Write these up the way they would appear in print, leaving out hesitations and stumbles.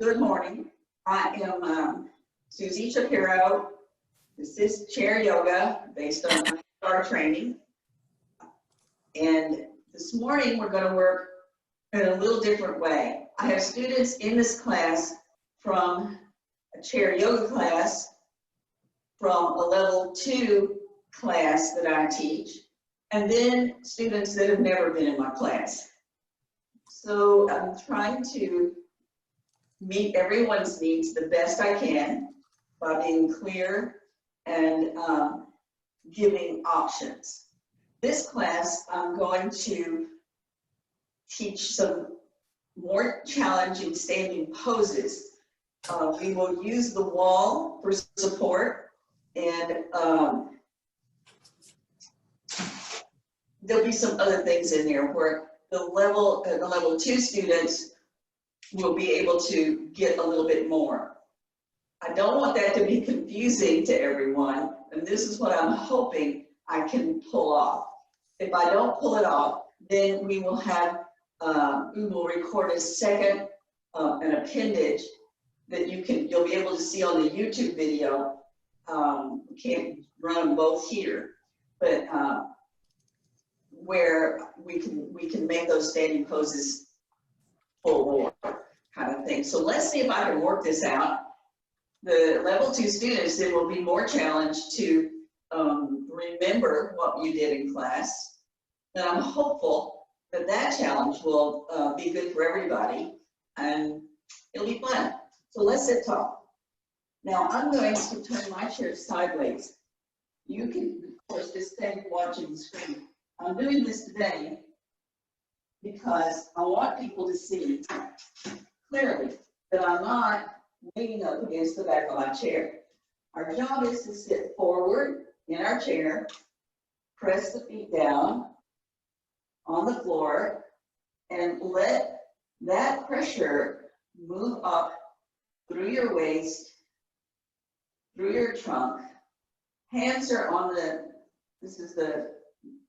Good morning. I am Susie Shapiro. This is chair yoga based on our training. And this morning we're going to work in a little different way. I have students in this class from a chair yoga class, from a level 2 class that I teach, and then students that have never been in my class. So I'm trying to meet everyone's needs the best I can by being clear and giving options. This class, I'm going to teach some more challenging standing poses. We will use the wall for support, and there'll be some other things in there where the level 2 students will be able to get a little bit more. I don't want that to be confusing to everyone, and this is what I'm hoping I can pull off. If I don't pull it off, then we will have, we will record a second, an appendage that you'll be able to see on the YouTube video. We can't run them both here, but where we can make those standing poses full bore kind of thing. So let's see if I can work this out. The level 2 students, they will be more challenged to remember what you did in class. And I'm hopeful that that challenge will be good for everybody and it'll be fun. So let's sit tall. Now I'm going to turn my chair sideways. You can, of course, just stay watching the screen. I'm doing this today because I want people to see clearly that I'm not leaning up against the back of my chair. Our job is to sit forward in our chair, press the feet down on the floor, and let that pressure move up through your waist, through your trunk. Hands are on this is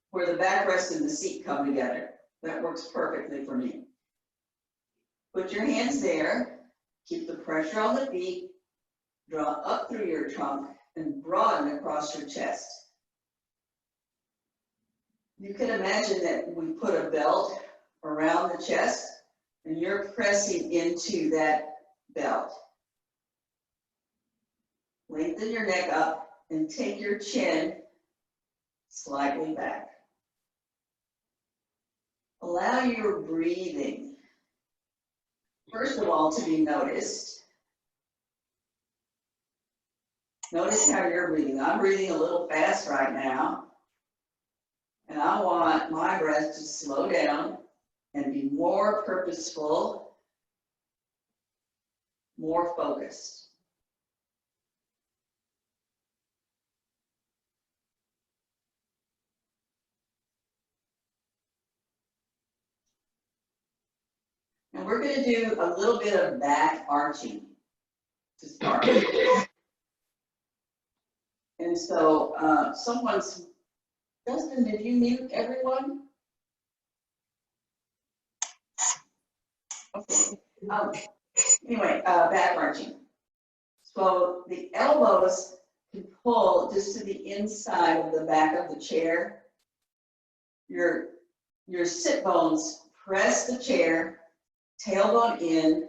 where the backrest and the seat come together. That works perfectly for me. Put your hands there, keep the pressure on the feet, draw up through your trunk, and broaden across your chest. You can imagine that we put a belt around the chest, and you're pressing into that belt. Lengthen your neck up and take your chin slightly back. Allow your breathing, first of all, to be noticed. Notice how you're breathing. I'm breathing a little fast right now. And I want my breath to slow down and be more purposeful, more focused. And we're going to do a little bit of back arching to start. And so Justin, did you mute everyone? Okay. Anyway, back arching. So the elbows can pull just to the inside of the back of the chair. Your sit bones press the chair, tailbone in,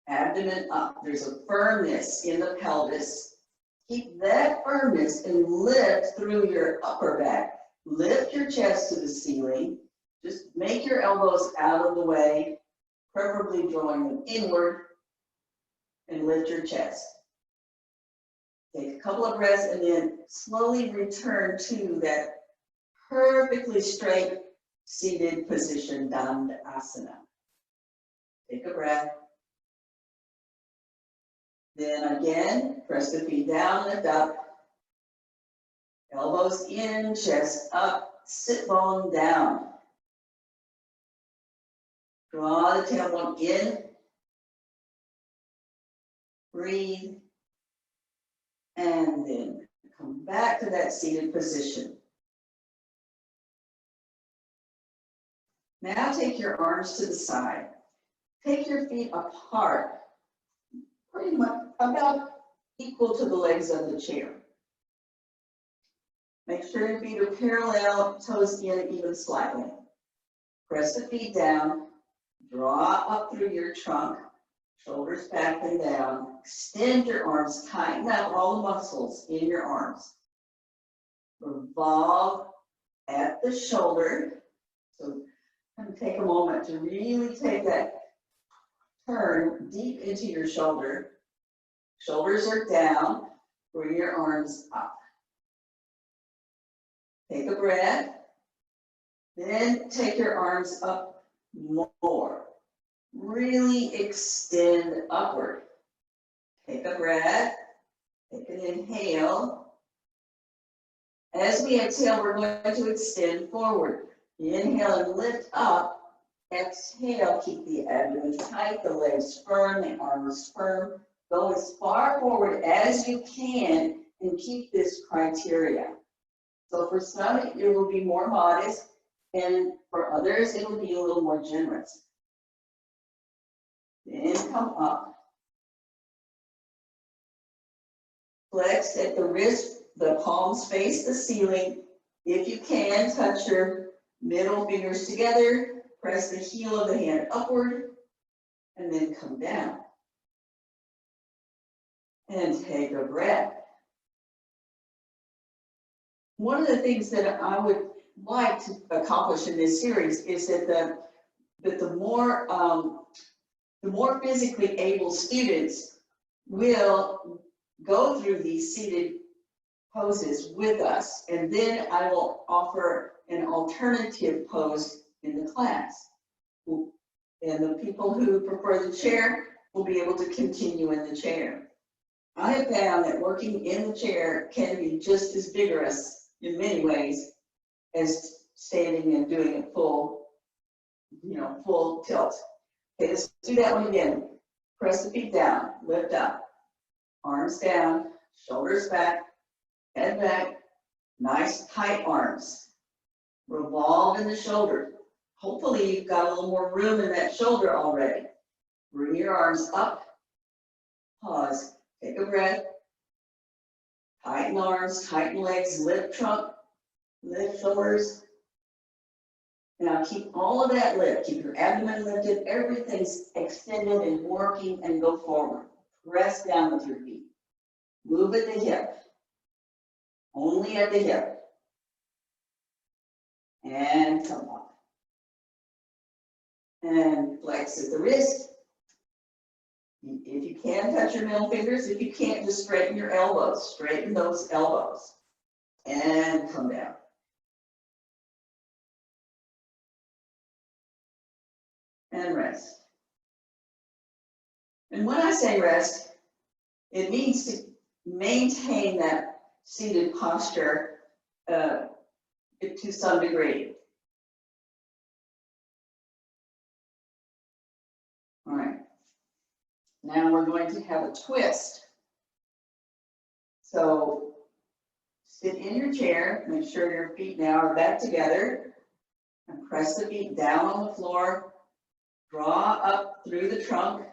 abdomen up. There's a firmness in the pelvis. Keep that firmness and lift through your upper back. Lift your chest to the ceiling. Just make your elbows out of the way, preferably drawing them inward, and lift your chest. Take a couple of breaths and then slowly return to that perfectly straight seated position, Dandasana. Take a breath. Then again, press the feet down, lift up. Elbows in, chest up, sit bone down. Draw the tailbone in. Breathe. And then come back to that seated position. Now take your arms to the side. Take your feet apart pretty much about equal to the legs of the chair. Make sure your feet are parallel, toes in even slightly. Press the feet down, draw up through your trunk, shoulders back and down. Extend your arms, tighten up all the muscles in your arms. Revolve at the shoulder. So take a moment to really take that turn deep into your shoulder. Shoulders are down, bring your arms up. Take a breath, then take your arms up more. Really extend upward. Take a breath, take an inhale. As we exhale, we're going to extend forward. Inhale and lift up. Exhale, keep the abdomen tight, the legs firm, the arms firm. Go as far forward as you can and keep this criteria. So for some, it will be more modest, and for others, it will be a little more generous. Then come up. Flex at the wrist, the palms face the ceiling. If you can, touch your middle fingers together, press the heel of the hand upward, and then come down. And take a breath. One of the things that I would like to accomplish in this series is that the more physically able students will go through these seated poses with us, and then I will offer an alternative pose in the class. And the people who prefer the chair will be able to continue in the chair. I have found that working in the chair can be just as vigorous in many ways as standing and doing it full tilt. Okay, let's do that one again. Press the feet down, lift up, arms down, shoulders back, head back, nice tight arms. Revolve in the shoulder. Hopefully you've got a little more room in that shoulder already. Bring your arms up, pause, take a breath, tighten arms, tighten legs, lift trunk, lift shoulders. Now keep all of that lift, keep your abdomen lifted, everything's extended and working, and go forward. Press down with your feet. Move at the hip, only at the hip. And come up. And flex at the wrist. If you can, touch your middle fingers. If you can't, just straighten your elbows. Straighten those elbows. And come down. And rest. And when I say rest, it means to maintain that seated posture to some degree. All right. Now we're going to have a twist. So sit in your chair, make sure your feet now are back together, and press the feet down on the floor. Draw up through the trunk.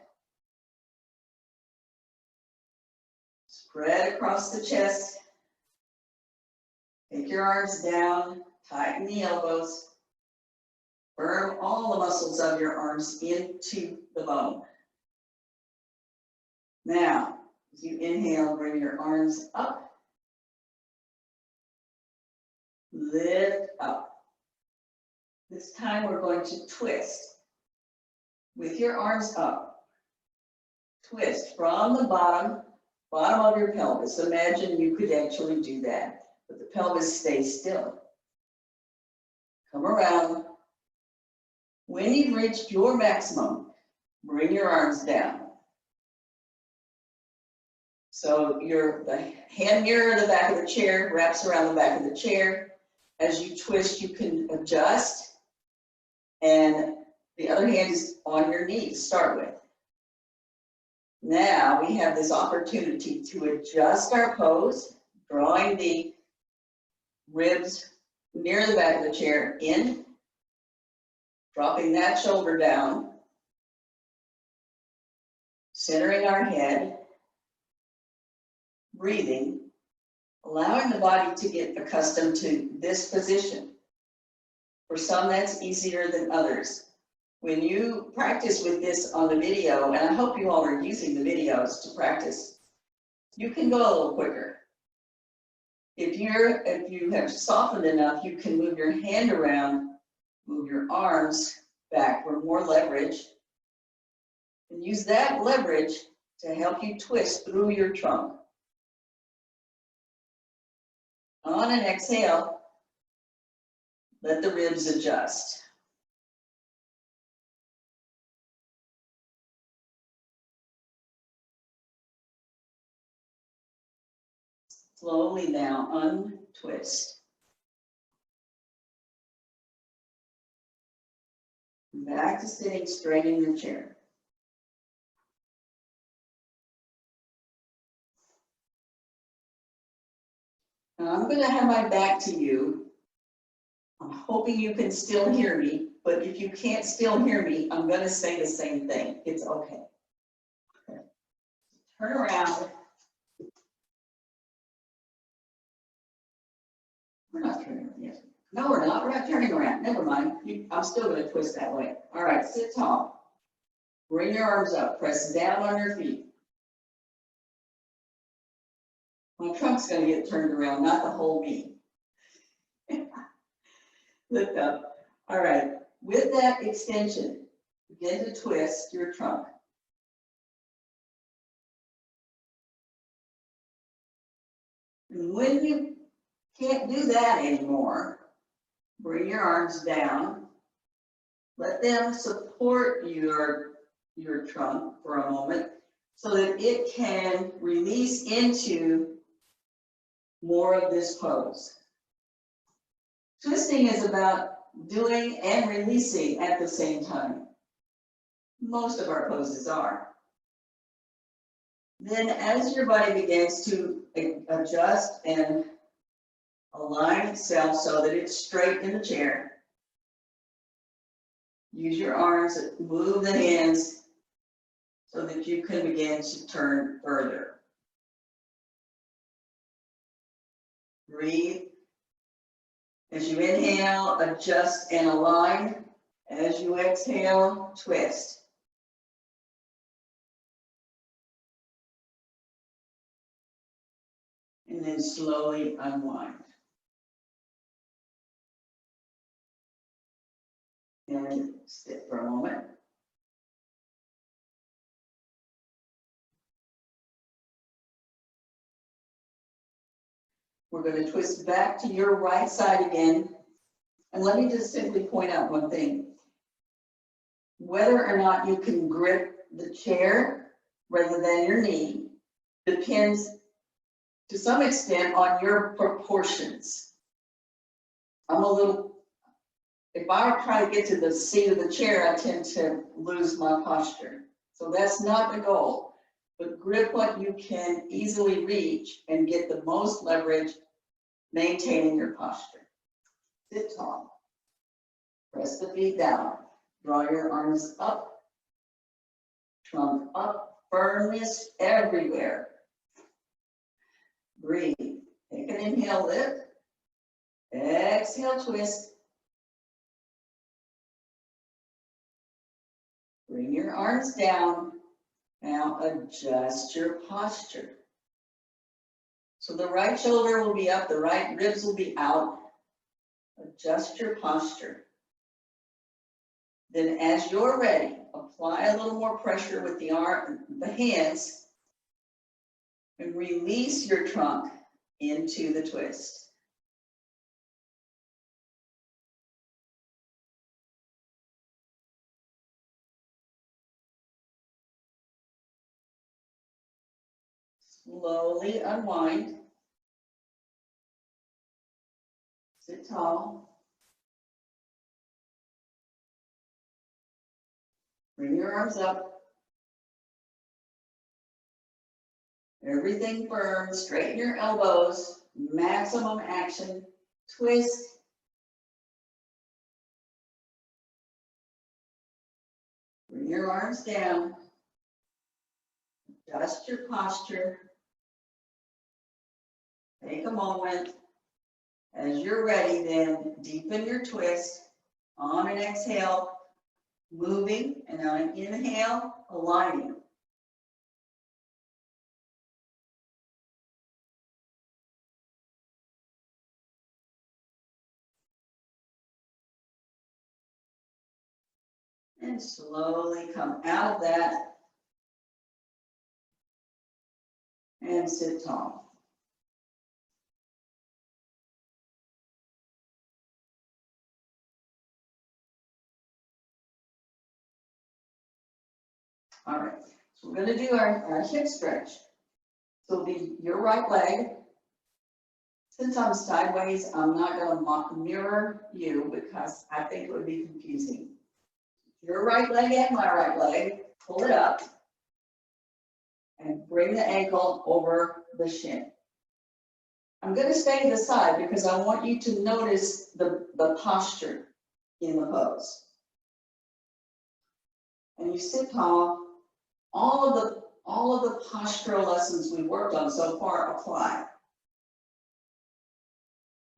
Spread across the chest. Take your arms down, tighten the elbows. Firm all the muscles of your arms into the bone. Now, as you inhale, bring your arms up. Lift up. This time we're going to twist. With your arms up, twist from the bottom of your pelvis. Imagine you could actually do that, but the pelvis stays still. Come around. When you've reached your maximum, bring your arms down. So the hand mirror in the back of the chair wraps around the back of the chair. As you twist, you can adjust, and the other hand is on your knee to start with. Now we have this opportunity to adjust our pose, drawing the ribs near the back of the chair in, dropping that shoulder down, centering our head, breathing, allowing the body to get accustomed to this position. For some, that's easier than others. When you practice with this on the video, and I hope you all are using the videos to practice, you can go a little quicker. If you have softened enough, you can move your hand around, move your arms back for more leverage, and use that leverage to help you twist through your trunk. On an exhale, let the ribs adjust. Slowly now untwist. Back to sitting straight in your chair. Now I'm going to have my back to you. I'm hoping you can still hear me, but if you can't still hear me, I'm going to say the same thing. It's okay. Turn around. We're not turning around yet. No, we're not. We're not turning around. Never mind. I'm still going to twist that way. All right, sit tall. Bring your arms up. Press down on your feet. My trunk's going to get turned around, not the whole me. Lift up. All right. With that extension, begin to twist your trunk. And when you can't do that anymore, bring your arms down. Let them support your trunk for a moment so that it can release into more of this pose. Twisting is about doing and releasing at the same time. Most of our poses are. Then as your body begins to adjust and align itself so that it's straight in the chair, use your arms, move the hands so that you can begin to turn further. Breathe. As you inhale, adjust and align. As you exhale, twist. And then slowly unwind. And sit for a moment. We're going to twist back to your right side again. And let me just simply point out one thing. Whether or not you can grip the chair rather than your knee depends to some extent on your proportions. If I try to get to the seat of the chair, I tend to lose my posture. So that's not the goal. But grip what you can easily reach and get the most leverage, maintaining your posture. Sit tall. Press the feet down. Draw your arms up. Trunk up. Firmness everywhere. Breathe. Take an inhale, lift. Exhale, twist. Bring your arms down. Now adjust your posture. So the right shoulder will be up, the right ribs will be out. Adjust your posture. Then as you're ready, apply a little more pressure with the hands, and release your trunk into the twist. Slowly unwind. Sit tall. Bring your arms up. Everything firm. Straighten your elbows. Maximum action. Twist. Bring your arms down. Adjust your posture. Take a moment. As you're ready, then deepen your twist. On an exhale, moving, and on an inhale, aligning. And slowly come out of that and sit tall. All right, so we're going to do our hip stretch. So it'll be your right leg. Since I'm sideways, I'm not going to mirror you because I think it would be confusing. Your right leg and my right leg, pull it up and bring the ankle over the shin. I'm going to stay to the side because I want you to notice the posture in the pose. And you sit tall. All of the postural lessons we worked on so far apply.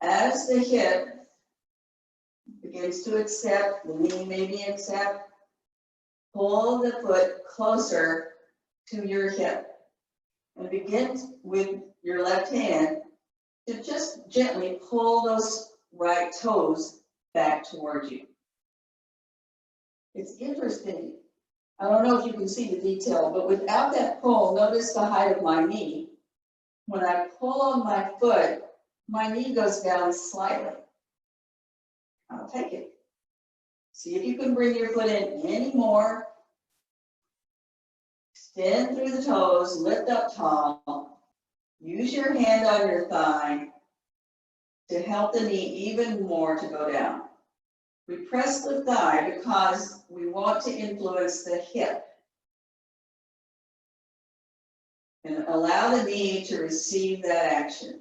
As the hip begins to accept, the knee maybe accept, pull the foot closer to your hip. And begin with your left hand to just gently pull those right toes back towards you. It's interesting. I don't know if you can see the detail, but without that pull, notice the height of my knee. When I pull on my foot, my knee goes down slightly. I'll take it. See if you can bring your foot in any more. Extend through the toes, lift up tall. Use your hand on your thigh to help the knee even more to go down. We press the thigh because we want to influence the hip and allow the knee to receive that action.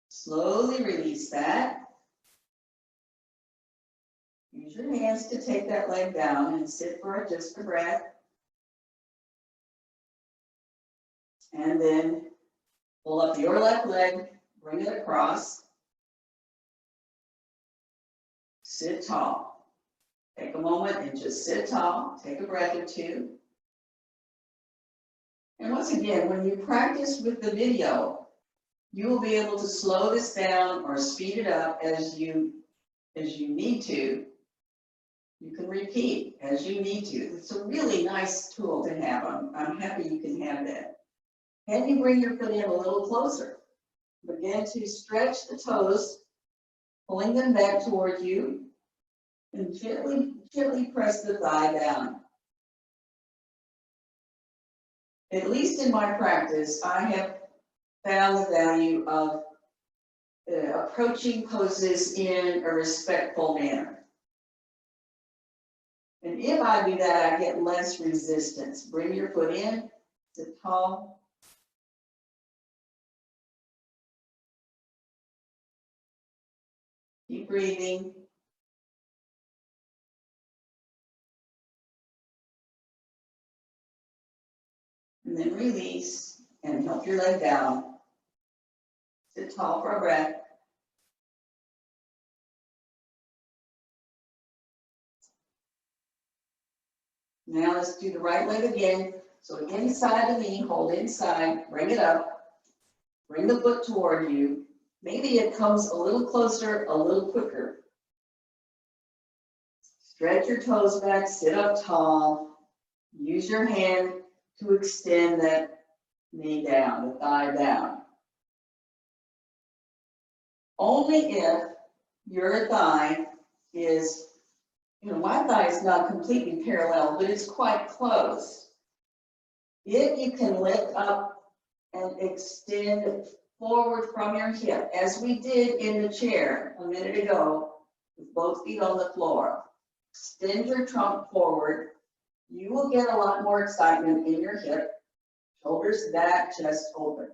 Slowly release that. Use your hands to take that leg down and sit for just a breath. And then pull up your left leg, bring it across. Sit tall. Take a moment and just sit tall. Take a breath or two. And once again, when you practice with the video, you will be able to slow this down or speed it up as you need to. You can repeat as you need to. It's a really nice tool to have. I'm happy you can have that. Can you bring your foot in a little closer? Begin to stretch the toes, pulling them back toward you, and gently press the thigh down. At least in my practice, I have found the value of approaching poses in a respectful manner. And if I do that, I get less resistance. Bring your foot in, sit tall. Keep breathing. And then release and help your leg down. Sit tall for a breath. Now let's do the right leg again. So inside the knee, hold inside, bring it up. Bring the foot toward you. Maybe it comes a little closer, a little quicker. Stretch your toes back, sit up tall. Use your hand to extend that knee down, the thigh down. Only if your thigh is, my thigh is not completely parallel, but it's quite close. If you can lift up and extend forward from your hip, as we did in the chair a minute ago, with both feet on the floor. Extend your trunk forward. You will get a lot more excitement in your hip. Shoulders back, chest open.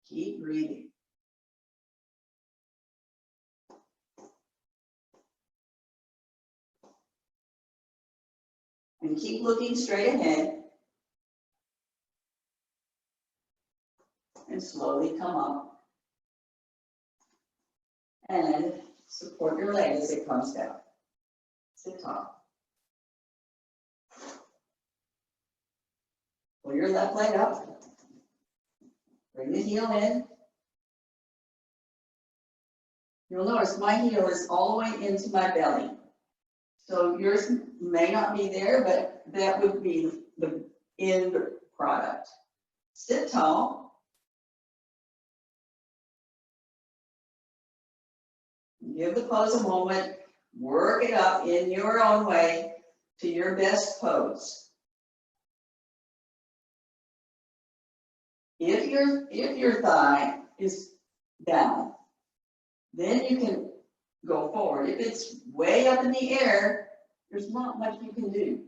Keep breathing. And keep looking straight ahead. And slowly come up. And support your leg as it comes down. Sit tall. Pull your left leg up. Bring the heel in. You'll notice my heel is all the way into my belly. So yours may not be there, but that would be the end product. Sit tall. Give the pose a moment. Work it up in your own way to your best pose. If your thigh is down, then you can go forward. If it's way up in the air, there's not much you can do.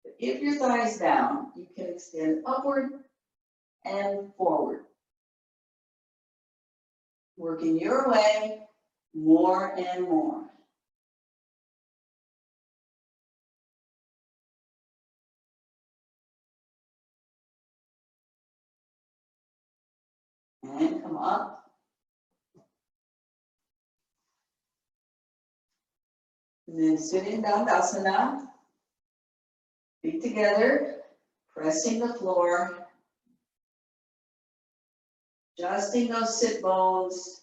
But if your thigh is down, you can extend upward and forward. Working your way more and more. And come up. And then sit in Dandasana. Feet together, pressing the floor. Adjusting those sit bones.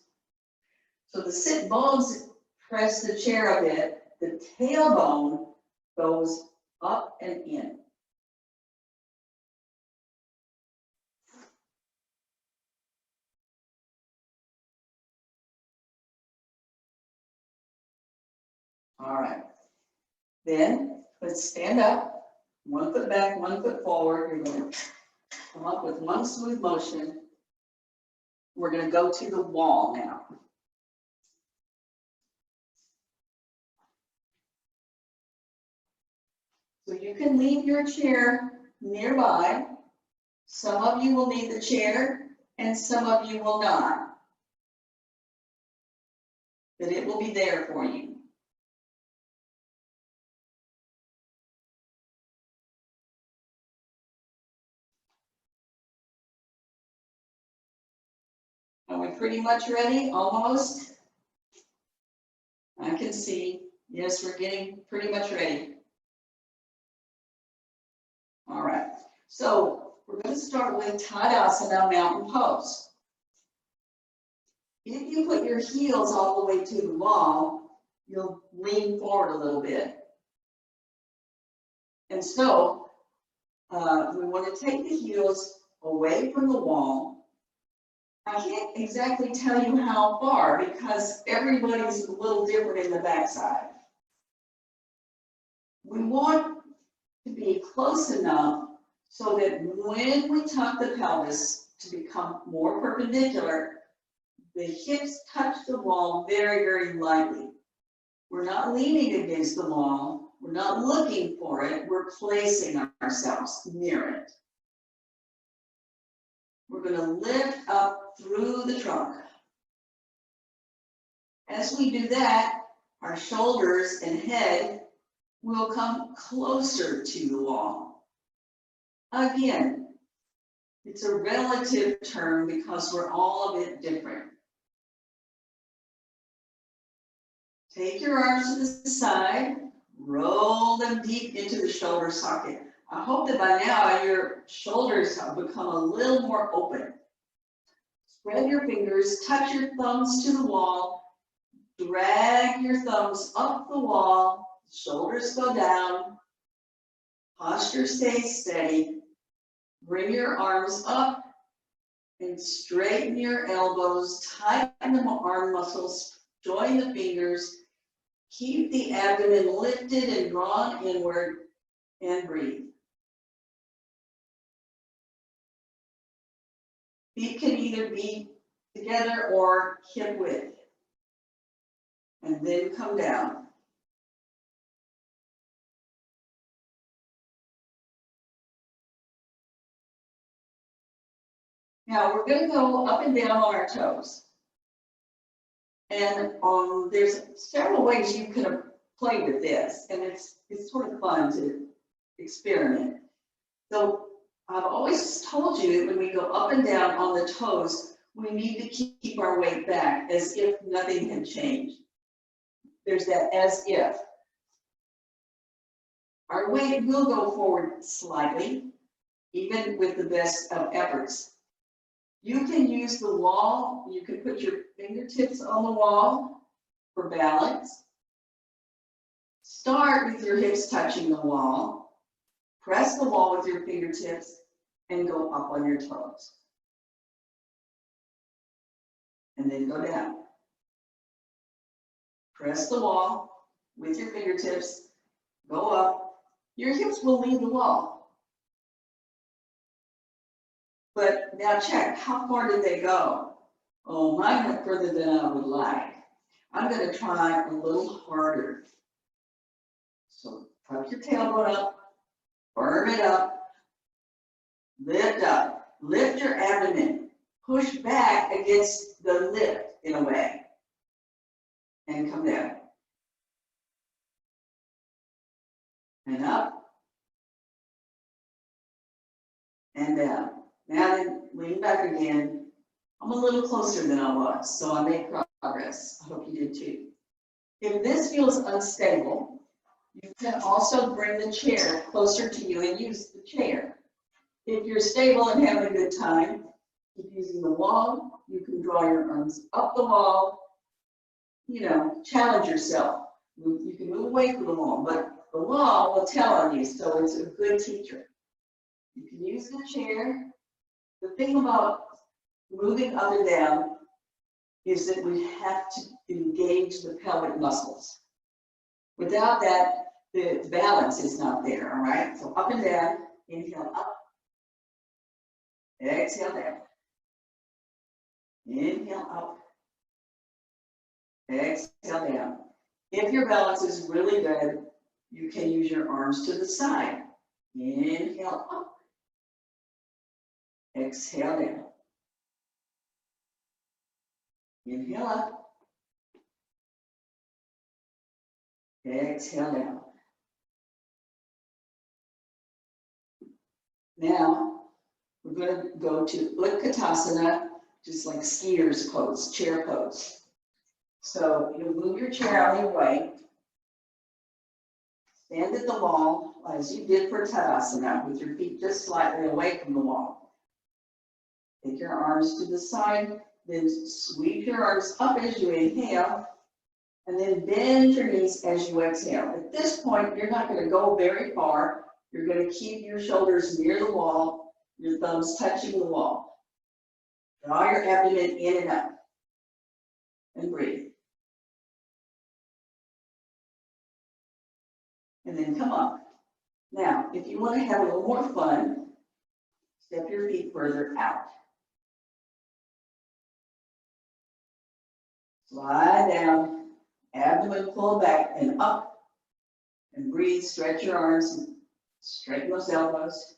So the sit bones press the chair a bit. The tailbone goes up and in. All right. Then let's stand up. 1 foot back, 1 foot forward. You're going to come up with one smooth motion. We're going to go to the wall now. So you can leave your chair nearby. Some of you will need the chair and some of you will not. But it will be there for you. Are we pretty much ready? Almost? I can see. Yes, we're getting pretty much ready. All right. So we're going to start with Tadasana mountain pose. If you put your heels all the way to the wall, you'll lean forward a little bit. And so we want to take the heels away from the wall. I can't exactly tell you how far because everybody's a little different in the backside. We want to be close enough so that when we tuck the pelvis to become more perpendicular, the hips touch the wall very, very lightly. We're not leaning against the wall. We're not looking for it. We're placing ourselves near it. We're going to lift up through the trunk. As we do that, our shoulders and head will come closer to the wall. Again, it's a relative term because we're all a bit different. Take your arms to the side, roll them deep into the shoulder socket. I hope that by now your shoulders have become a little more open. Spread your fingers, touch your thumbs to the wall, drag your thumbs up the wall, shoulders go down, posture stays steady. Bring your arms up and straighten your elbows, tighten the arm muscles, join the fingers, keep the abdomen lifted and drawn inward, and breathe. Feet can either be together or hip width. And then come down. Now we're going to go up and down on our toes. And there's several ways you can play with this, and it's sort of fun to experiment. So I've always told you that when we go up and down on the toes, we need to keep our weight back as if nothing had changed. There's that as if. Our weight will go forward slightly, even with the best of efforts. You can use the wall, you can put your fingertips on the wall for balance. Start with your hips touching the wall. Press the wall with your fingertips and go up on your toes. And then go down. Press the wall with your fingertips, go up. Your hips will leave the wall. But now check, how far did they go? Oh, mine went further than I would like. I'm going to try a little harder. So tuck your tailbone up, firm it up, lift your abdomen, push back against the lift in a way, and come down. And up, and down. Now then, lean back again. I'm a little closer than I was, so I made progress. I hope you did too. If this feels unstable, you can also bring the chair closer to you and use the chair. If you're stable and having a good time, keep using the wall. You can draw your arms up the wall. You know, challenge yourself. You can move away from the wall, but the wall will tell on you, so it's a good teacher. You can use the chair. The thing about moving up and down is that we have to engage the pelvic muscles. Without that, the balance is not there, all right? So up and down, inhale up, exhale down. Inhale up, exhale down. If your balance is really good, you can use your arms to the side. Inhale up, exhale down. Inhale up, exhale down. Now, we're going to go to Utkatasana, just like skiers pose, chair pose. So you'll move your chair out of your way. Stand at the wall as you did for Tadasana, with your feet just slightly away from the wall. Take your arms to the side, then sweep your arms up as you inhale, and then bend your knees as you exhale. At this point, you're not going to go very far. You're going to keep your shoulders near the wall, your thumbs touching the wall. Draw your abdomen in and up, and breathe. And then come up. Now, if you want to have a little more fun, step your feet further out. Slide down, abdomen pull back and up, and breathe, stretch your arms, straighten those elbows,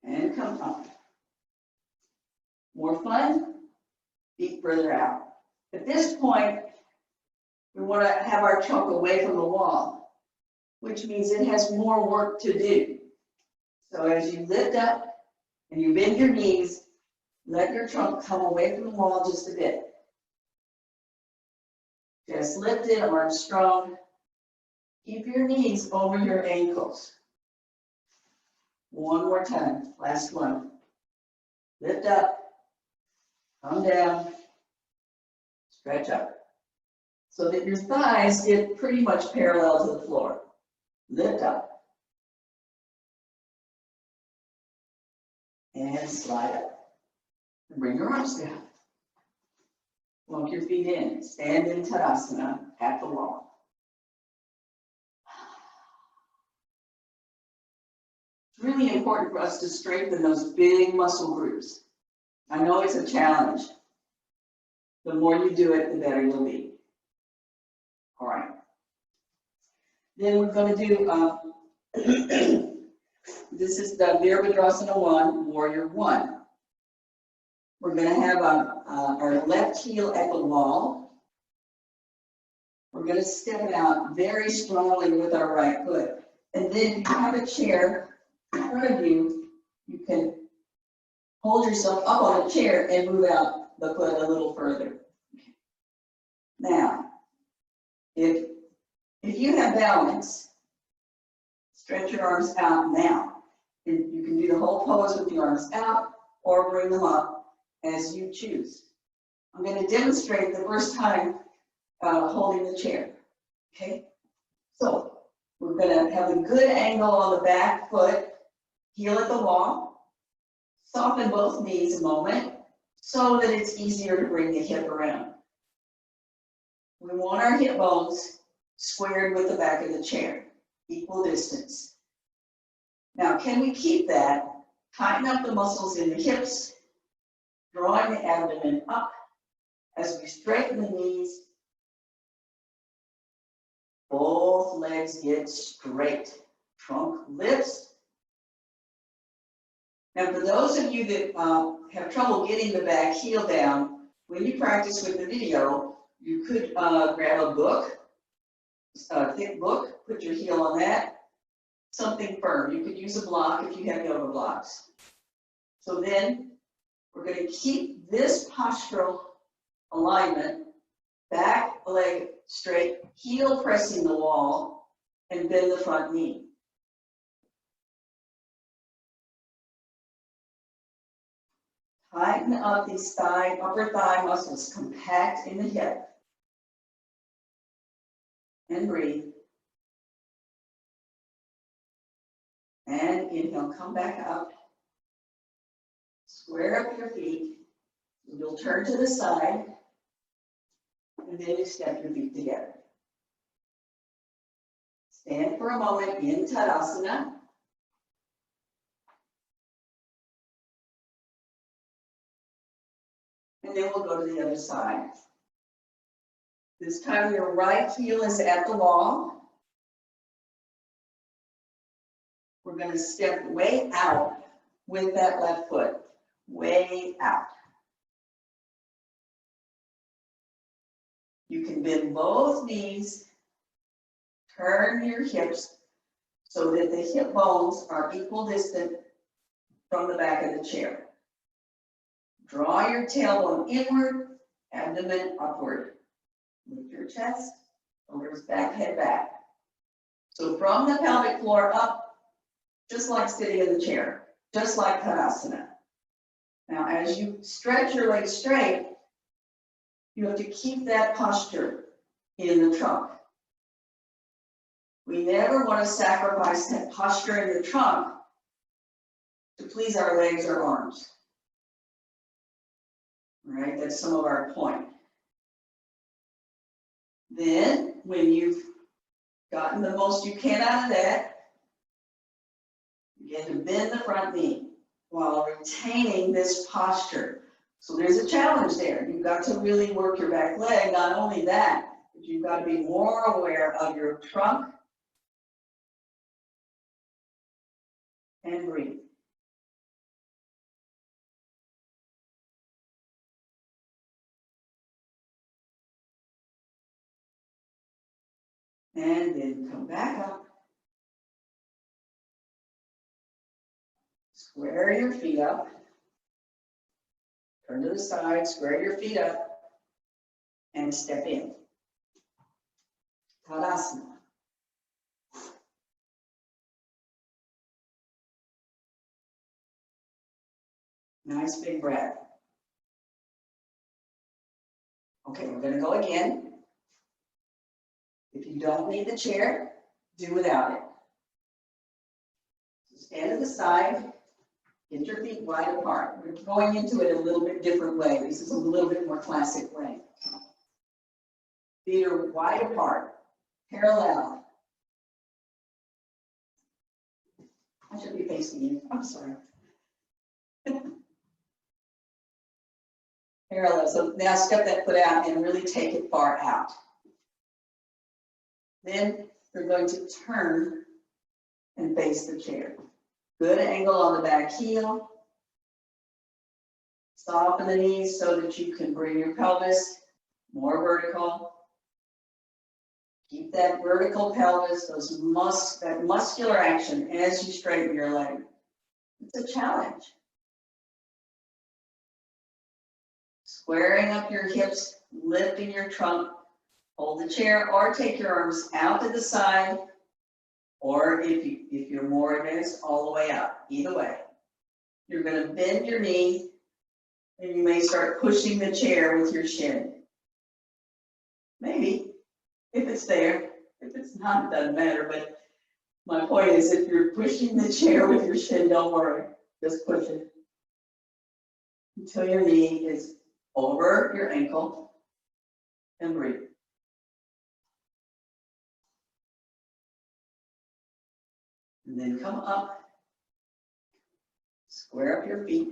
and come up. More fun, feet further out. At this point, we want to have our trunk away from the wall, which means it has more work to do. So as you lift up and you bend your knees, let your trunk come away from the wall just a bit. Just lift it, arms strong. Keep your knees over your ankles. One more time, last one. Lift up, come down, stretch up. So that your thighs get pretty much parallel to the floor. Lift up. And slide up. And bring your arms down. Walk your feet in. Stand in Tadasana at the wall. It's really important for us to strengthen those big muscle groups. I know it's a challenge. The more you do it, the better you'll be. All right. Then we're going to do, this is the Virabhadrasana 1, Warrior 1. We're going to have our left heel at the wall, We're going to step out very strongly with our right foot. And then if you have a chair in front of you, you can hold yourself up on a chair and move out the foot a little further. Now, if you have balance, stretch your arms out now. And you can do the whole pose with the arms out or bring them up as you choose. I'm going to demonstrate the first time holding the chair. Okay? So we're going to have a good angle on the back foot, heel at the wall, soften both knees a moment so that it's easier to bring the hip around. We want our hip bones squared with the back of the chair, equal distance. Now, can we keep that? Tighten up the muscles in the hips, drawing the abdomen up as we straighten the knees. Both legs get straight. Trunk lifts. Now, for those of you that have trouble getting the back heel down, when you practice with the video, you could grab a book, a thick book, put your heel on that. Something firm. You could use a block if you have yoga blocks. So then we're going to keep this postural alignment, back leg straight, heel pressing the wall, and bend the front knee. Tighten up these upper thigh muscles, compact in the hip. And breathe. And inhale, come back up. Square up your feet. You'll turn to the side. And then you step your feet together. Stand for a moment in Tadasana. And then we'll go to the other side. This time your right heel is at the wall. We're going to step way out with that left foot, way out. You can bend both knees, turn your hips so that the hip bones are equal distant from the back of the chair. Draw your tailbone inward, abdomen upward. Lift your chest, shoulders back, head back. So from the pelvic floor up, just like sitting in the chair, just like Tadasana. Now, as you stretch your legs straight, you have to keep that posture in the trunk. We never want to sacrifice that posture in the trunk to please our legs or arms. All right, that's some of our point. Then, when you've gotten the most you can out of that, begin to bend the front knee while retaining this posture. So there's a challenge there. You've got to really work your back leg. Not only that, but you've got to be more aware of your trunk and breathe. And then come back up. Square your feet up. Turn to the side, square your feet up, and step in. Tadasana. Nice big breath. Okay, we're going to go again. If you don't need the chair, do without it. So stand to the side. Get your feet wide apart. We're going into it a little bit different way. This is a little bit more classic way. Feet are wide apart, parallel. I should be facing you. I'm sorry. Parallel. So now step that foot out and really take it far out. Then you're going to turn and face the chair. Good angle on the back heel. Soften the knees so that you can bring your pelvis more vertical. Keep that vertical pelvis, that muscular action as you straighten your leg. It's a challenge. Squaring up your hips, lifting your trunk, hold the chair or take your arms out to the side, or if you're more advanced, all the way up. Either way. You're going to bend your knee, and you may start pushing the chair with your shin. Maybe, if it's there. If it's not, it doesn't matter. But my point is, if you're pushing the chair with your shin, don't worry. Just push it until your knee is over your ankle, and breathe. And then come up, square up your feet,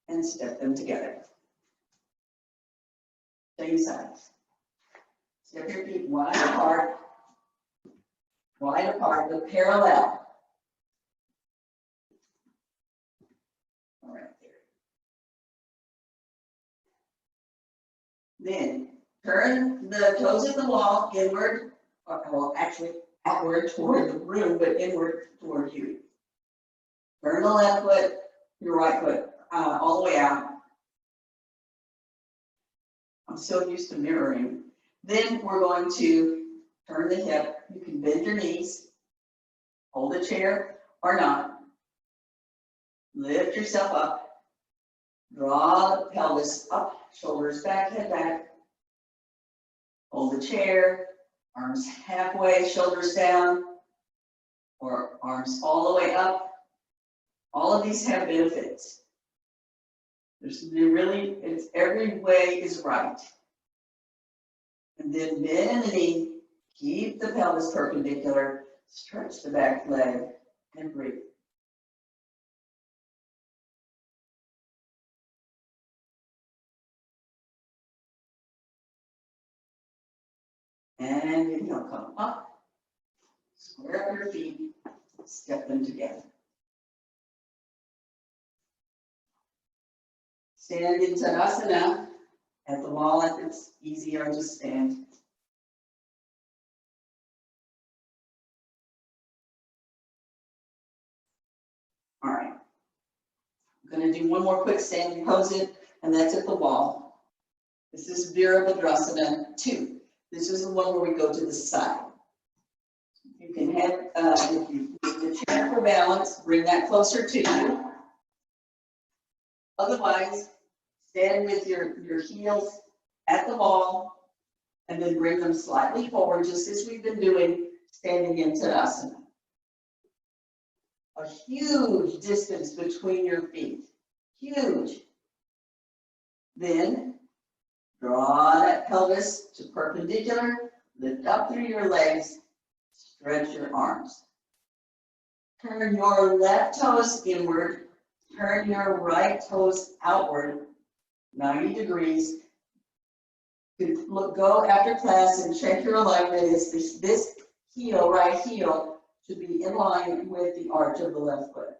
and step them together. Same size. Step your feet wide apart, but parallel. All right, there. Then turn the toes of the wall inward, well, actually outward toward the room, but inward toward you. Turn the left foot, your right foot, all the way out. I'm so used to mirroring. Then we're going to turn the hip. You can bend your knees, hold a chair or not. Lift yourself up. Draw the pelvis up, shoulders back, head back. Hold the chair, arms halfway, shoulders down, or arms all the way up. All of these have benefits. It's every way is right. And then bend the knee, keep the pelvis perpendicular, stretch the back leg, and breathe. And inhale, come up, square up your feet, step them together. Stand in Tadasana. At the wall, if it's easier, just stand. All right. I'm going to do one more quick standing pose, and that's at the wall. This is Virabhadrasana 2. This is the one where we go to the side. You can have, if you use the chair for balance, bring that closer to you. Otherwise, stand with your heels at the wall and then bring them slightly forward, just as we've been doing, standing in Tadasana. A huge distance between your feet, huge. Then draw that pelvis to perpendicular, lift up through your legs, stretch your arms. Turn your left toes inward, turn your right toes outward, 90 degrees. You can go after class and check your alignment. This heel, right heel, should be in line with the arch of the left foot.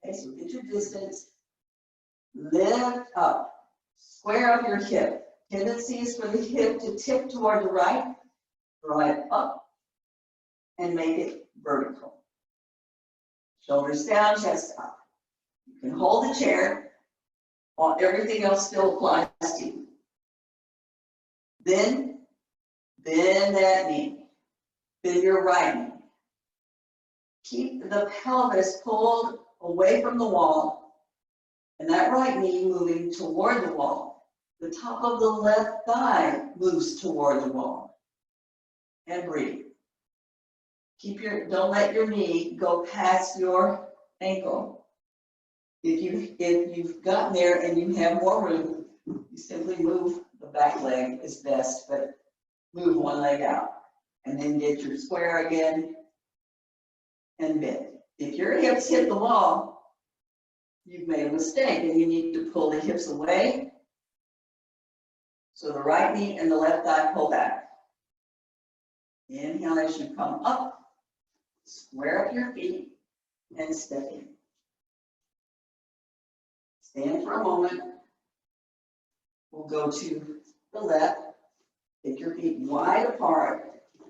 Okay, so get your distance, lift up, square up your hip. Tendency is for the hip to tip toward the right, draw it up, and make it vertical. Shoulders down, chest up. You can hold the chair, while everything else still applies to you. Then, bend that knee, bend your right knee. Keep the pelvis pulled away from the wall, and that right knee moving toward the wall. The top of the left thigh moves toward the wall. And breathe. Don't let your knee go past your ankle. If you've gotten there and you have more room, you simply move the back leg is best, but move one leg out. And then get your square again and bend. If your hips hit the wall, you've made a mistake and you need to pull the hips away. So the right knee and the left thigh pull back. Inhale as you come up, square up your feet, and step in. Stand for a moment. We'll go to the left. Take your feet wide apart.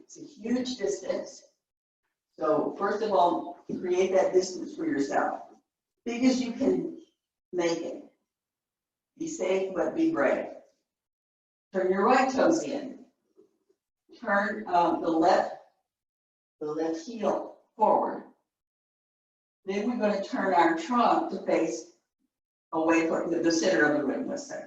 It's a huge distance. So first of all, create that distance for yourself. Big as you can make it. Be safe, but be brave. Turn your right toes in. Turn the left heel forward. Then we're going to turn our trunk to face away from the center of the room, let's say.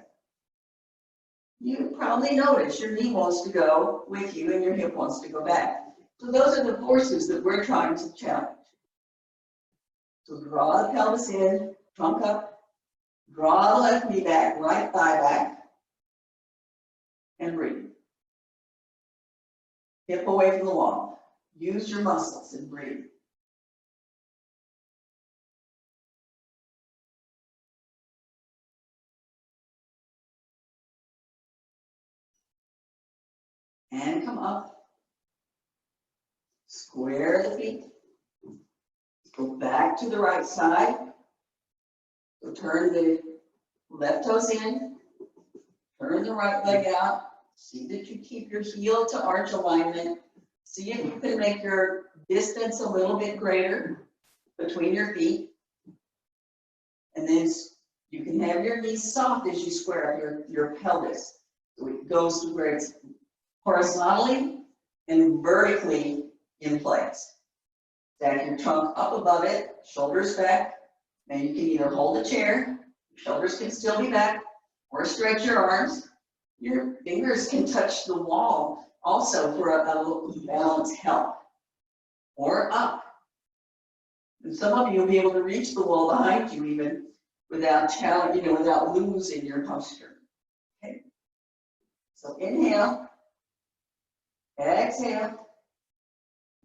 You probably notice your knee wants to go with you and your hip wants to go back. So those are the forces that we're trying to challenge. So draw the pelvis in, trunk up, draw the left knee back, right thigh back, and breathe. Hip away from the wall. Use your muscles and breathe. And come up. Square the feet. Go back to the right side. So turn the left toes in. Turn the right leg out. See that you keep your heel to arch alignment. See if you can make your distance a little bit greater between your feet. And then you can have your knees soft as you square up your pelvis. So it goes to where it's horizontally and vertically in place. Stack your trunk up above it, shoulders back. Now you can either hold a chair, shoulders can still be back, or stretch your arms. Your fingers can touch the wall also for a little balance help. Or up. And some of you will be able to reach the wall behind you even without challenge, without losing your posture. Okay. So inhale. Exhale.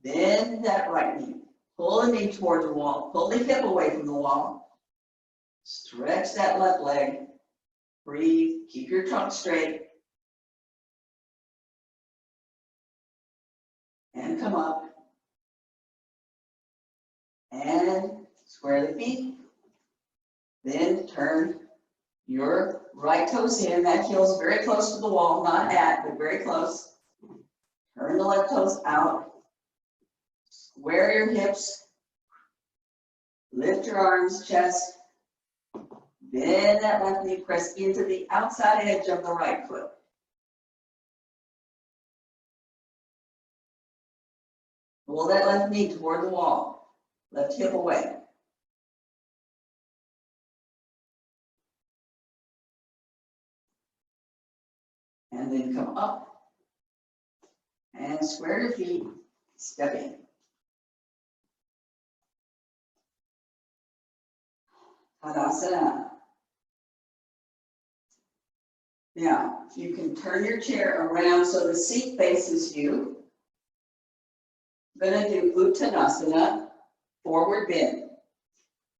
Bend that right knee. Pull the knee toward the wall. Pull the hip away from the wall. Stretch that left leg. Breathe. Keep your trunk straight. And come up. And square the feet. Then turn your right toes in. That heel's very close to the wall, not at, but very close. Turn the left toes out. Square your hips. Lift your arms, chest. Bend that left knee, press into the outside edge of the right foot. Pull that left knee toward the wall. Left hip away. And then come up. And square your feet. Step in. Tadasana. Now, you can turn your chair around so the seat faces you. I'm going to do Uttanasana, forward bend.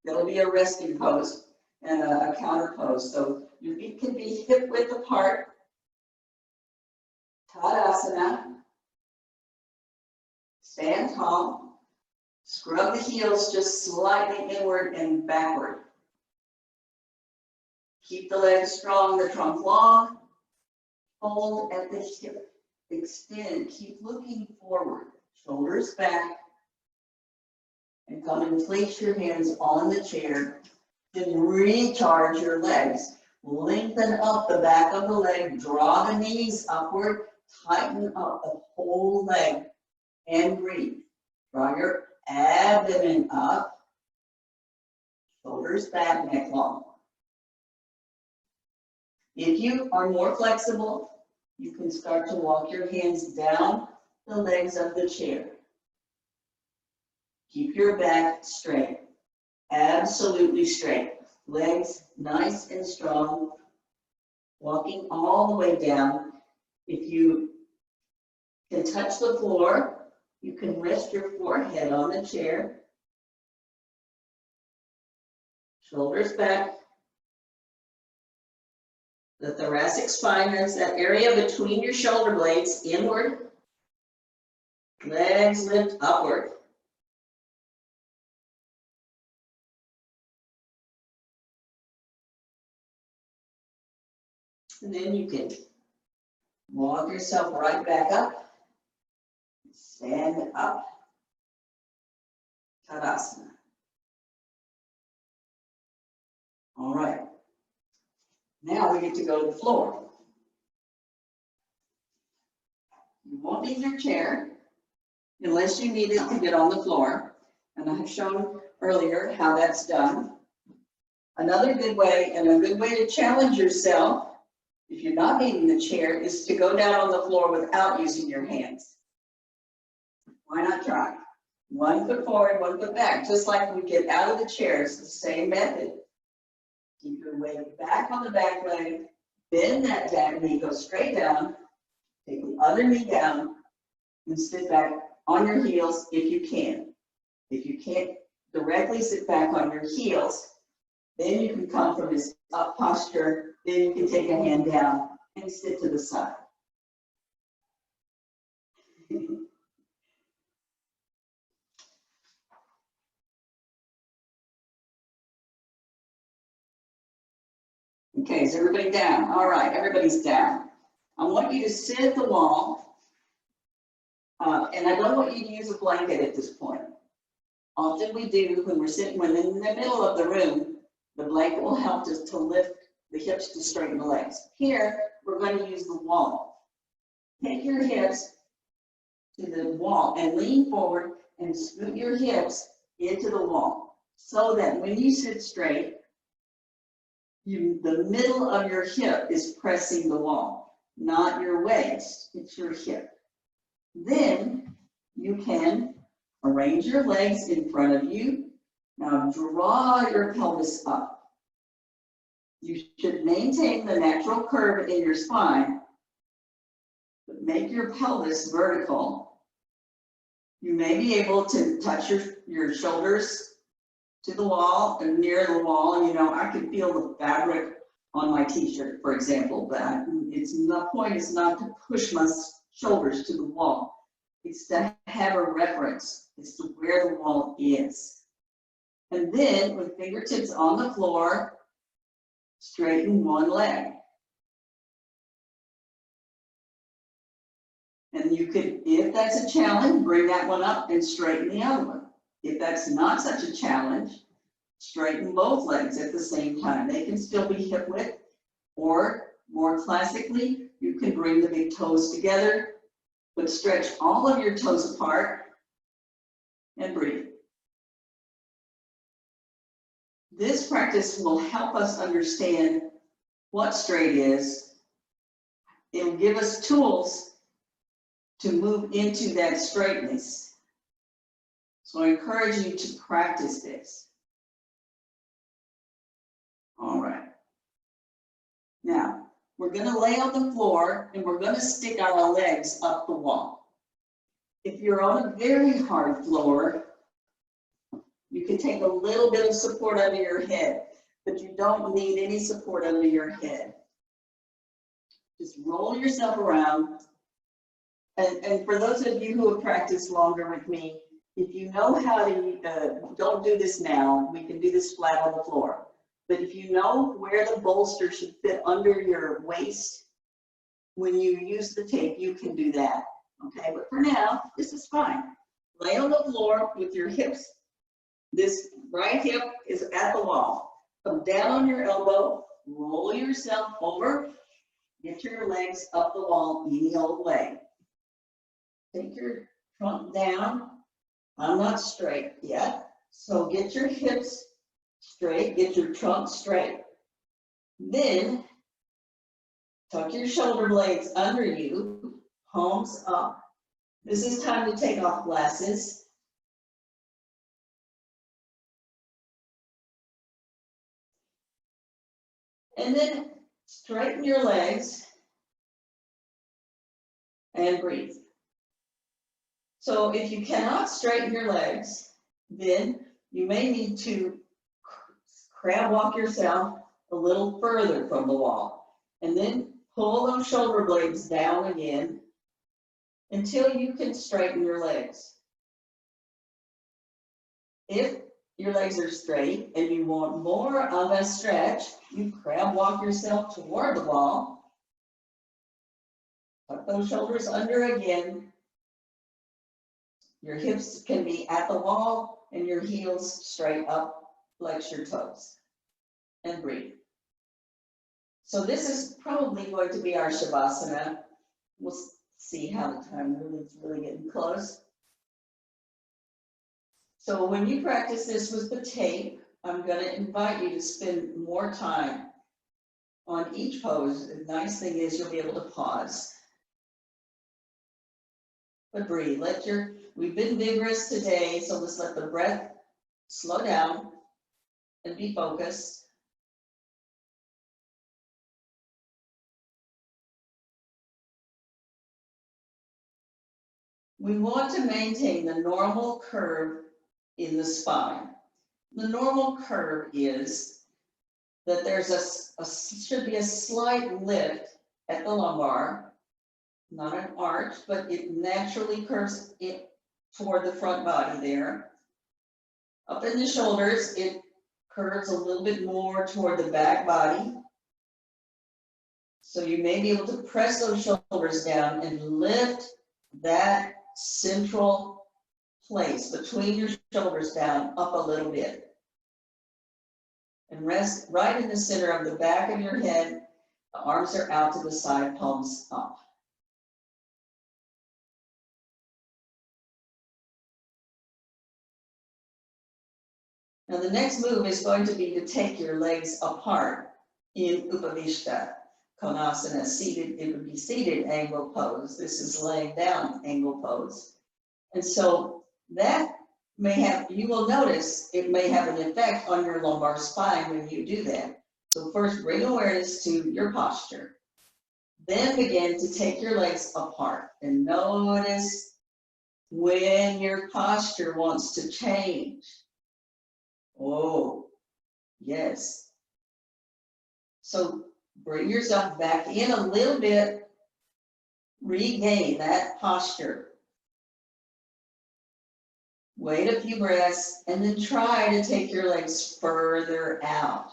That'll be a resting pose and a counter pose. So your feet can be hip width apart. Tadasana. Stand tall. Scrub the heels just slightly inward and backward. Keep the legs strong, the trunk long. Hold at the hip. Extend. Keep looking forward. Shoulders back. And come and place your hands on the chair. Then recharge your legs. Lengthen up the back of the leg. Draw the knees upward. Tighten up the whole leg. And breathe. Draw your abdomen up. Shoulders back, neck long. If you are more flexible, you can start to walk your hands down the legs of the chair. Keep your back straight, absolutely straight. Legs nice and strong, walking all the way down. If you can touch the floor, you can rest your forehead on the chair. Shoulders back. The thoracic spine, that's that area between your shoulder blades, inward. Legs lift upward. And then you can Walk yourself right back up. Stand up. Tadasana. All right. Now we get to go to the floor. You won't need your chair unless you need it to get on the floor. And I have shown earlier how that's done. Another good way, and a good way to challenge yourself, if you're not needing the chair, is to go down on the floor without using your hands. Why not try? 1 foot forward, 1 foot back, just like we get out of the chair. It's the same method. Keep your weight back on the back leg, bend that back knee, go straight down, take the other knee down, and sit back on your heels if you can. If you can't directly sit back on your heels, then you can come from this up posture, then you can take a hand down and sit to the side. Okay, is everybody down? All right, everybody's down. I want you to sit at the wall, and I don't want you to use a blanket at this point. Often we do when we're sitting, when in the middle of the room, the blanket will help us to lift the hips to straighten the legs. Here, we're going to use the wall. Take your hips to the wall and lean forward and scoot your hips into the wall so that when you sit straight, the middle of your hip is pressing the wall, not your waist, it's your hip. Then you can arrange your legs in front of you. Now draw your pelvis up. You should maintain the natural curve in your spine, but make your pelvis vertical. You may be able to touch your shoulders to the wall and near the wall. And, you know, I can feel the fabric on my t-shirt, for example, but the point is not to push my shoulders to the wall. It's to have a reference as to where the wall is. And then with fingertips on the floor, straighten one leg. And you could, if that's a challenge, bring that one up and straighten the other one. If that's not such a challenge, straighten both legs at the same time. They can still be hip width, or more classically, you can bring the big toes together, but stretch all of your toes apart and breathe. This practice will help us understand what straight is. It'll give us tools to move into that straightness. So I encourage you to practice this. All right. Now, we're going to lay on the floor and we're going to stick our legs up the wall. If you're on a very hard floor, you can take a little bit of support under your head, but you don't need any support under your head. Just roll yourself around. And for those of you who have practiced longer with me, if you know how to, don't do this now, we can do this flat on the floor. But if you know where the bolster should fit under your waist, when you use the tape, you can do that. Okay, but for now, this is fine. Lay on the floor with your hips. This right hip is at the wall. Come down on your elbow, roll yourself over, get your legs up the wall any old way. Take your trunk down. I'm not straight yet, so get your hips straight, get your trunk straight. Then tuck your shoulder blades under you, palms up. This is time to take off glasses. And then straighten your legs and breathe. So if you cannot straighten your legs, then you may need to crab walk yourself a little further from the wall. And then pull those shoulder blades down again until you can straighten your legs. If your legs are straight and you want more of a stretch, you crab walk yourself toward the wall. Tuck those shoulders under again. Your hips can be at the wall and your heels straight up, flex your toes, and breathe. So this is probably going to be our Shavasana. We'll see how the time is really getting close. So when you practice this with the tape, I'm going to invite you to spend more time on each pose. The nice thing is you'll be able to pause. But breathe. We've been vigorous today, so let's let the breath slow down and be focused. We want to maintain the normal curve in the spine. The normal curve is that there's should be a slight lift at the lumbar, not an arch, but it naturally curves it toward the front body there. Up in the shoulders, it curves a little bit more toward the back body. So you may be able to press those shoulders down and lift that central place between your shoulders down up a little bit. And rest right in the center of the back of your head. The arms are out to the side, palms up. Now the next move is going to be to take your legs apart in Upavishta Konasana, seated. It would be seated angle pose. This is laying down angle pose. And so that may have, you will notice it may have an effect on your lumbar spine when you do that. So first bring awareness to your posture. Then begin to take your legs apart and notice when your posture wants to change. Oh, yes. So bring yourself back in a little bit, regain that posture. Wait a few breaths and then try to take your legs further out.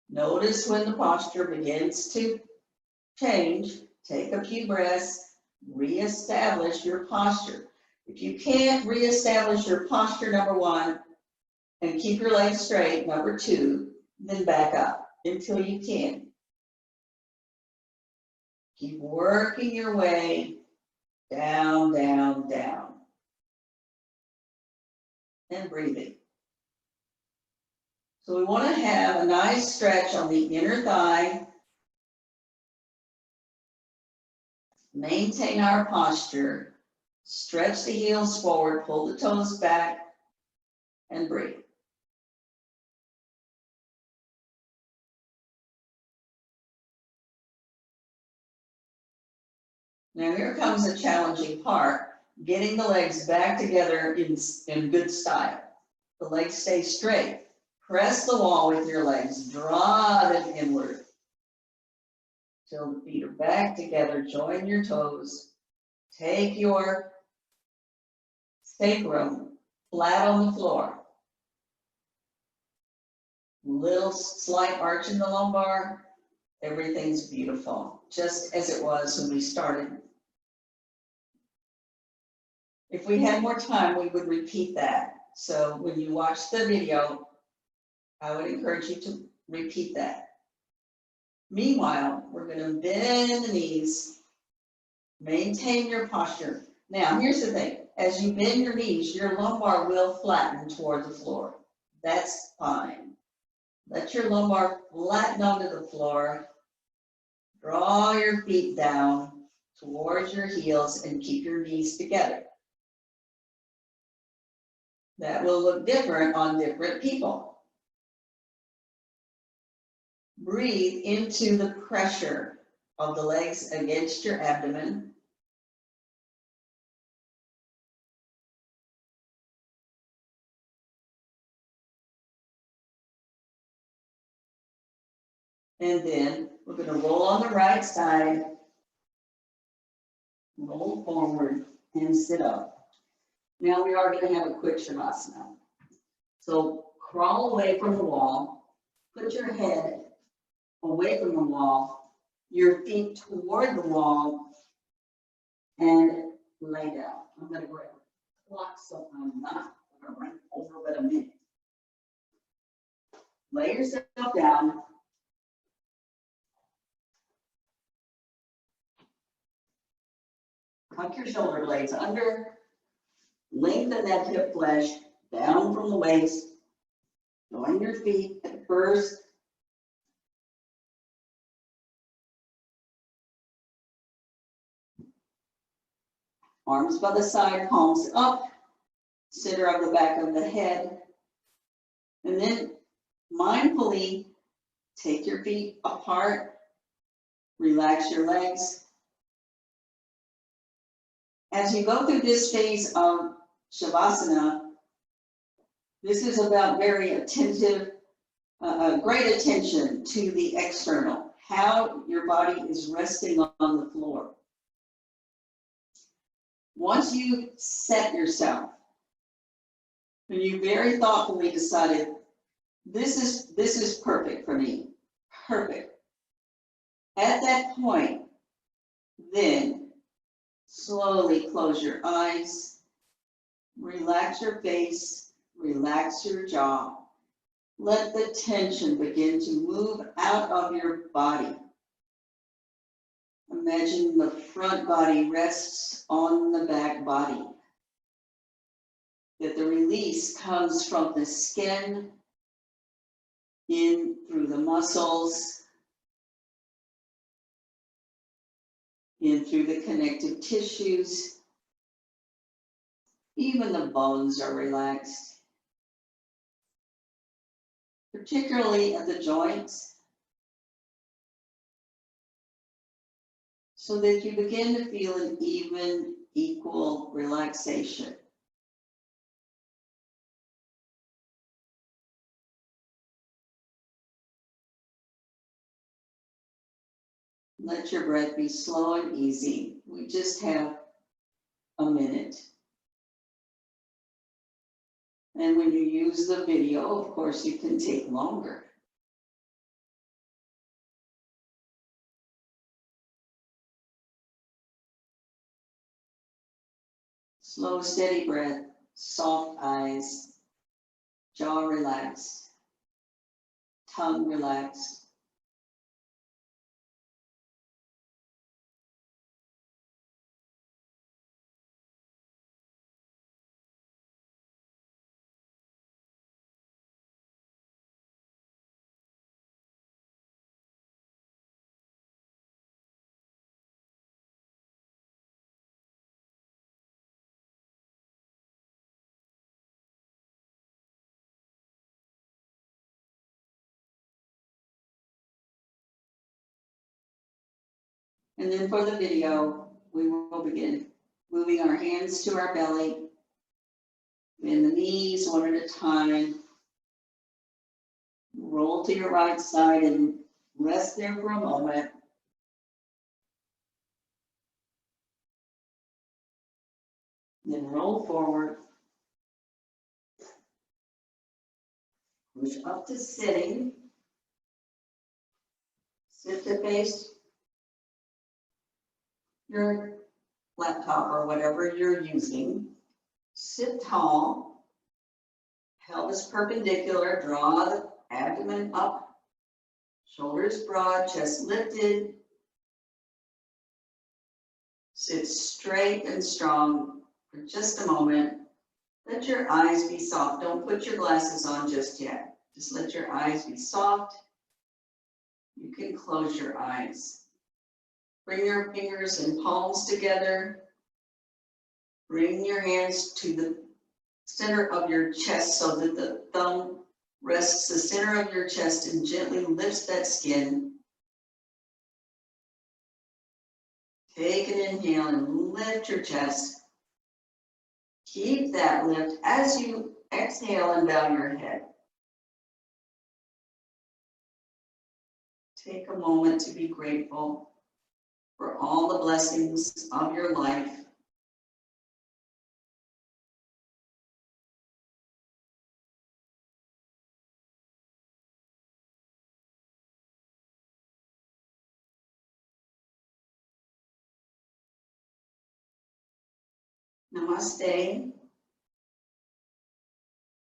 Notice when the posture begins to change, take a few breaths, reestablish your posture. If you can't reestablish your posture, number one, and keep your legs straight, number two, then back up until you can. Keep working your way down, down, down. And breathing. So we want to have a nice stretch on the inner thigh. Maintain our posture. Stretch the heels forward, pull the toes back, and breathe. Now here comes a challenging part, getting the legs back together in good style. The legs stay straight. Press the wall with your legs, draw them inward. Till the feet are back together, join your toes. Take your sacrum flat on the floor. Little slight arch in the lumbar. Everything's beautiful, just as it was when we started. If we had more time, we would repeat that. So when you watch the video, I would encourage you to repeat that. Meanwhile, we're going to bend the knees, maintain your posture. Now, here's the thing. As you bend your knees, your lumbar will flatten toward the floor. That's fine. Let your lumbar flatten onto the floor. Draw your feet down towards your heels and keep your knees together. That will look different on different people. Breathe into the pressure of the legs against your abdomen. And then we're going to roll on the right side, roll forward, and sit up. Now we are going to have a quick Shavasana. So crawl away from the wall, put your head away from the wall, your feet toward the wall and lay down. I'm gonna grab a clock so I'm not gonna run over but a minute. Lay yourself down. Tuck your shoulder blades under. Lengthen that hip flesh down from the waist. Join your feet at first. Arms by the side, palms up, center of the back of the head. And then mindfully take your feet apart, relax your legs. As you go through this phase of Shavasana, this is about very attentive, great attention to the external, how your body is resting on the floor. Once you set yourself, and you very thoughtfully decided, this is perfect for me, perfect. At that point, then slowly close your eyes, relax your face, relax your jaw. Let the tension begin to move out of your body. Imagine the front body rests on the back body. That the release comes from the skin, in through the muscles, in through the connective tissues. Even the bones are relaxed, particularly at the joints, so that you begin to feel an even, equal relaxation. Let your breath be slow and easy. We just have a minute. And when you use the video, of course, you can take longer. Slow, steady breath, soft eyes, jaw relaxed, tongue relaxed. And then for the video, we will begin moving our hands to our belly, bend the knees one at a time, roll to your right side and rest there for a moment. Then roll forward, push up to sitting, sit to face your laptop or whatever you're using. Sit tall, pelvis perpendicular, draw the abdomen up, shoulders broad, chest lifted. Sit straight and strong for just a moment. Let your eyes be soft. Don't put your glasses on just yet. Just let your eyes be soft. You can close your eyes. Bring your fingers and palms together. Bring your hands to the center of your chest so that the thumb rests the center of your chest and gently lifts that skin. Take an inhale and lift your chest. Keep that lift as you exhale and bow your head. Take a moment to be grateful for all the blessings of your life. Namaste.